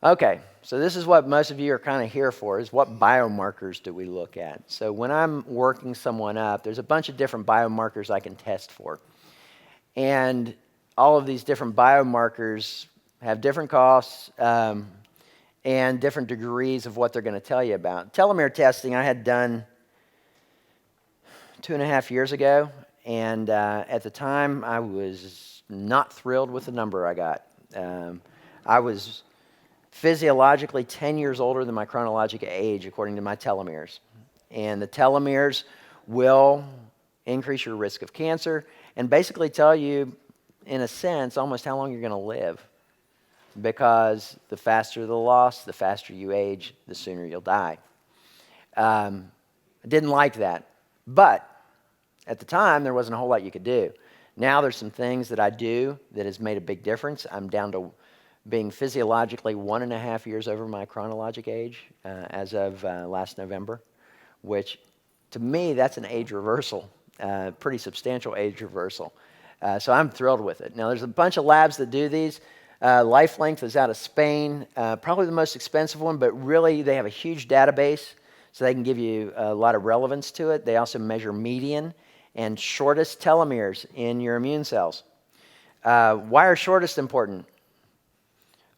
Okay, so this is what most of you are kind of here for, is what biomarkers do we look at? So when I'm working someone up, there's a bunch of different biomarkers I can test for. And all of these different biomarkers have different costs and different degrees of what they're going to tell you about. Telomere testing I had done 2.5 years ago, and at the time I was not thrilled with the number I got. I was physiologically 10 years older than my chronologic age, according to my telomeres. And the telomeres will increase your risk of cancer and basically tell you, in a sense, almost how long you're going to live. Because the faster the loss, the faster you age, the sooner you'll die. I didn't like that. But at the time, there wasn't a whole lot you could do. Now there's some things that I do that has made a big difference. I'm down to being physiologically 1.5 years over my chronologic age as of last November, which to me, that's an age reversal, pretty substantial age reversal. So I'm thrilled with it. Now, there's a bunch of labs that do these. Life Length is out of Spain, probably the most expensive one, but really they have a huge database, so they can give you a lot of relevance to it. They also measure median and shortest telomeres in your immune cells. Why are shortest important?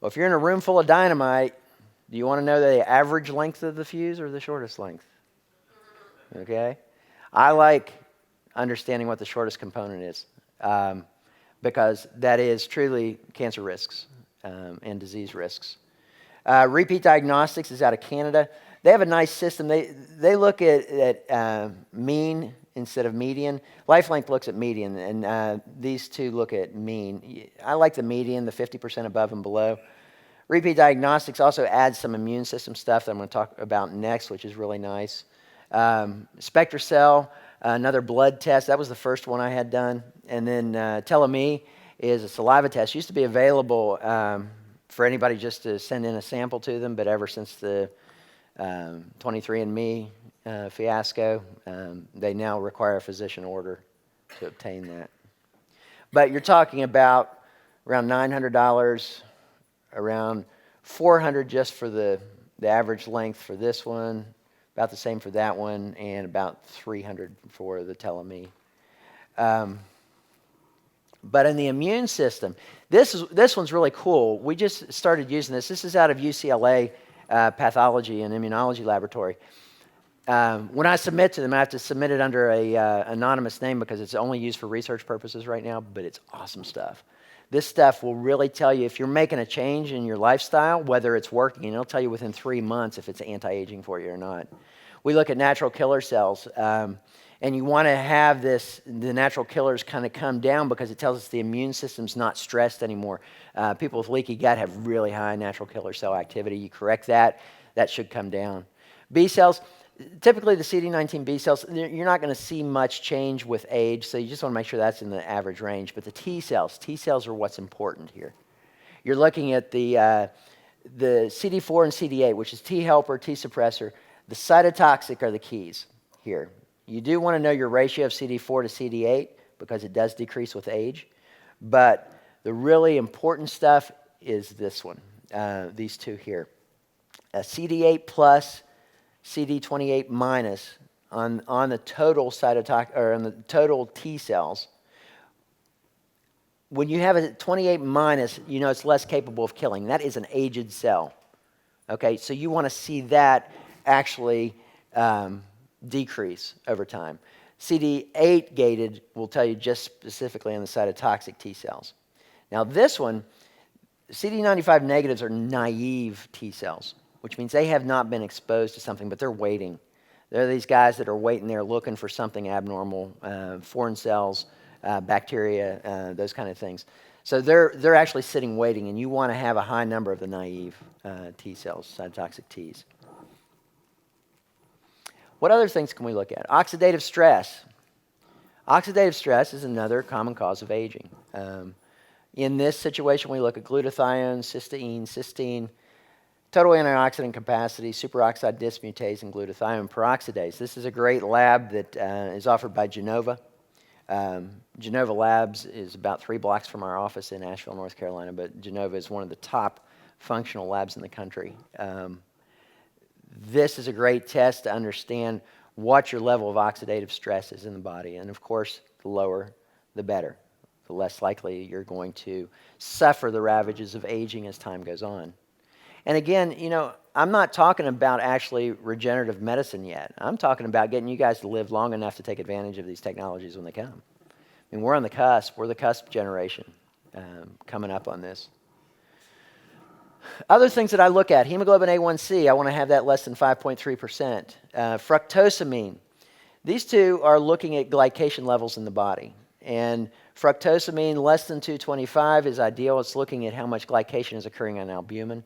Well, if you're in a room full of dynamite, do you want to know the average length of the fuse or the shortest length? Okay? I like understanding what the shortest component is because that is truly cancer risks and disease risks. Repeat Diagnostics is out of Canada. They have a nice system. They look at mean instead of median. LifeLength looks at median, and these two look at mean. I like the median, the 50% above and below. Repeat Diagnostics also adds some immune system stuff that I'm going to talk about next, which is really nice. SpectraCell, another blood test. That was the first one I had done. And then TeleMe is a saliva test. Used to be available for anybody just to send in a sample to them, but ever since the 23andMe fiasco, they now require a physician order to obtain that. But you're talking about around $900, around $400 just for the average length for this one, about the same for that one, and about $300 for the TeleMe. But in the immune system, this one's really cool. We just started using this. This is out of UCLA Pathology and Immunology Laboratory. When I submit to them, I have to submit it under a anonymous name because it's only used for research purposes right now, but it's awesome stuff. This stuff will really tell you if you're making a change in your lifestyle, whether it's working, and it'll tell you within 3 months if it's anti-aging for you or not. We look at natural killer cells, and you want to have the natural killers kind of come down because it tells us the immune system's not stressed anymore. People with leaky gut have really high natural killer cell activity. You correct that, that should come down. B cells, typically the CD19 B cells, you're not going to see much change with age, so you just want to make sure that's in the average range. But the T cells are what's important here. You're looking at the CD4 and CD8, which is T helper, T suppressor. The cytotoxic are the keys here. You do want to know your ratio of CD4 to CD8 because it does decrease with age. But the really important stuff is this one, these two here. CD8 plus, CD28 minus on the total cytotoxic or on the total T cells. When you have a 28 minus, you know it's less capable of killing. That is an aged cell. Okay, so you want to see that actually decrease over time. CD8 gated will tell you just specifically on the cytotoxic T cells. Now this one, CD95 negatives are naive T cells, which means they have not been exposed to something, but they're waiting. They're these guys that are waiting there looking for something abnormal, foreign cells, bacteria, those kind of things. So they're actually sitting waiting, and you want to have a high number of the naive T cells, cytotoxic Ts. What other things can we look at? Oxidative stress. Oxidative stress is another common cause of aging. In this situation, we look at glutathione, cysteine, total antioxidant capacity, superoxide dismutase, and glutathione peroxidase. This is a great lab that is offered by Genova. Genova Labs is about 3 blocks from our office in Asheville, North Carolina, but Genova is one of the top functional labs in the country. This is a great test to understand what your level of oxidative stress is in the body. And of course, the lower, the better. The less likely you're going to suffer the ravages of aging as time goes on. And again, you know, I'm not talking about actually regenerative medicine yet. I'm talking about getting you guys to live long enough to take advantage of these technologies when they come. I mean, we're on the cusp. We're the cusp generation coming up on this. Other things that I look at, hemoglobin A1C, I want to have that less than 5.3%. Fructosamine. These two are looking at glycation levels in the body. And fructosamine less than 225 is ideal. It's looking at how much glycation is occurring on albumin.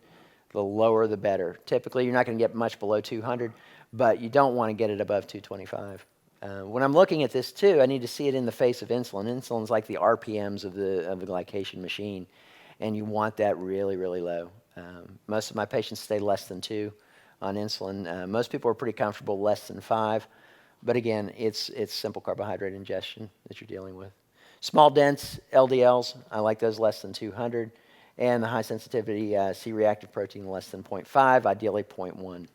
The lower, the better. Typically, you're not going to get much below 200, but you don't want to get it above 225. When I'm looking at this too, I need to see it in the face of insulin. Insulin is like the RPMs of the glycation machine, and you want that really, really low. Most of my patients stay less than 2 on insulin. Most people are pretty comfortable less than 5, but again, it's simple carbohydrate ingestion that you're dealing with. Small dense LDLs, I like those less than 200, and the high sensitivity C-reactive protein less than 0.5, ideally 0.1.